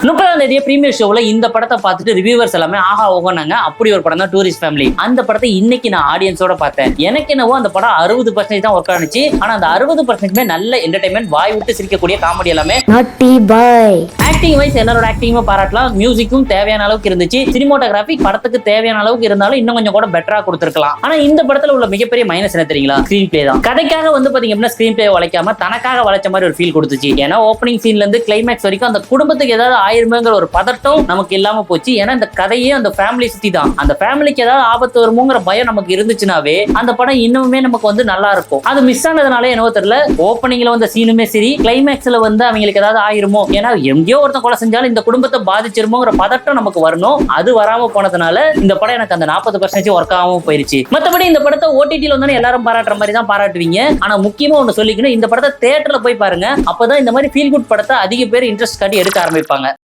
30ஆம் தேதி பிரீமியர் ஷோவில் இந்த படத்தை பார்த்துட்டு ரிவ்யூவர்ஸ் எல்லாமே ஆஹா ஓகோனாங்க. அப்படி ஒரு படம் தான் டூரிஸ்ட் ஃபேமிலி. அந்த படத்தை இன்னைக்கு நான் ஆடியன்ஸோட பார்த்தேன். எனக்கு என்னவோ அந்த படம் 60% தான் ஒர்க் ஆனிச்சு. ஆனா அந்த 60% நல்ல என்டர்டைன்மெண்ட், வாய் விட்டு சிரிக்கக்கூடிய காமெடி எல்லாமே. ஆக்டிங் வைஸ் எல்லாரோட ஆக்டிங்கும் பாராட்டலாம். மியூசிக்கும் தேவையான அளவுக்கு இருந்துச்சு. சினிமோட்டோகிராஃபி படத்துக்கு தேவையான அளவுக்கு இருந்தாலும் இன்னும் கொஞ்சம் கூட பெட்டரா கொடுத்திருக்கலாம். ஆனா இந்த படத்துல உள்ள மிகப்பெரிய மைனஸ் என்ன தெரியுங்களா? ஸ்கிரீன் பிளே தான். கதைக்காக பாத்தீங்க அப்படின்னா ஸ்கிரீன் பிளே வளைக்காம தனக்காக வளைச்ச மாதிரி ஒரு ஃபீல் கொடுத்துச்சு. ஏன்னா ஓப்பனிங் சீன்ல இருந்து கிளைமேக்ஸ் வரைக்கும் அந்த குடும்பத்துக்கு ஏதாவது ஆயிருமேங்கிற ஒரு பதட்டம் நமக்கு இல்லாம போச்சு. ஏன்னா இந்த கதையே அந்த ஃபேமிலி சுத்தி தான். அந்த ஃபேமிலிக்கு ஏதாவது ஆபத்து வருமோங்கிற பயம் நமக்கு இருந்துச்சுனாவே அந்த படம் இன்னுமே நமக்கு நல்லா இருக்கும். அது மிஸ் ஆனதுனால என்னவோ தெரியல, ஓப்பனிங்ல வந்த சீனுமே சரி, கிளைமேக்ஸ்ல அவங்களுக்கு ஏதாவது ஆயிருமோ, ஏன்னா எங்கேயோ ஒருத்தன் கொலை செஞ்சாலும் இந்த குடும்பத்தை பாதிச்சிருமோங்கிற பதட்டம் நமக்கு வரணும். அது வராம போனதுனால இந்த படம் எனக்கு அந்த 40% ஒர்க் ஆகாம போயிருச்சு. மத்தபடி இந்த படத்தை ஓடிடில வந்தாலும் எல்லாரும் பாராட்டுற மாதிரி தான் பாராட்டுவீங்க. ஆனா முக்கியமா ஒண்ணு சொல்லிக்கணும், இந்த படத்தை தியேட்டர்ல போய் பாருங்க. அப்பதான் இந்த மாதிரி ஃபீல் குட் படத்தை அதிக பேர் இன்ட்ரெஸ்ட் காட்டி எடுக்க ஆரம்பிப்பாங்க.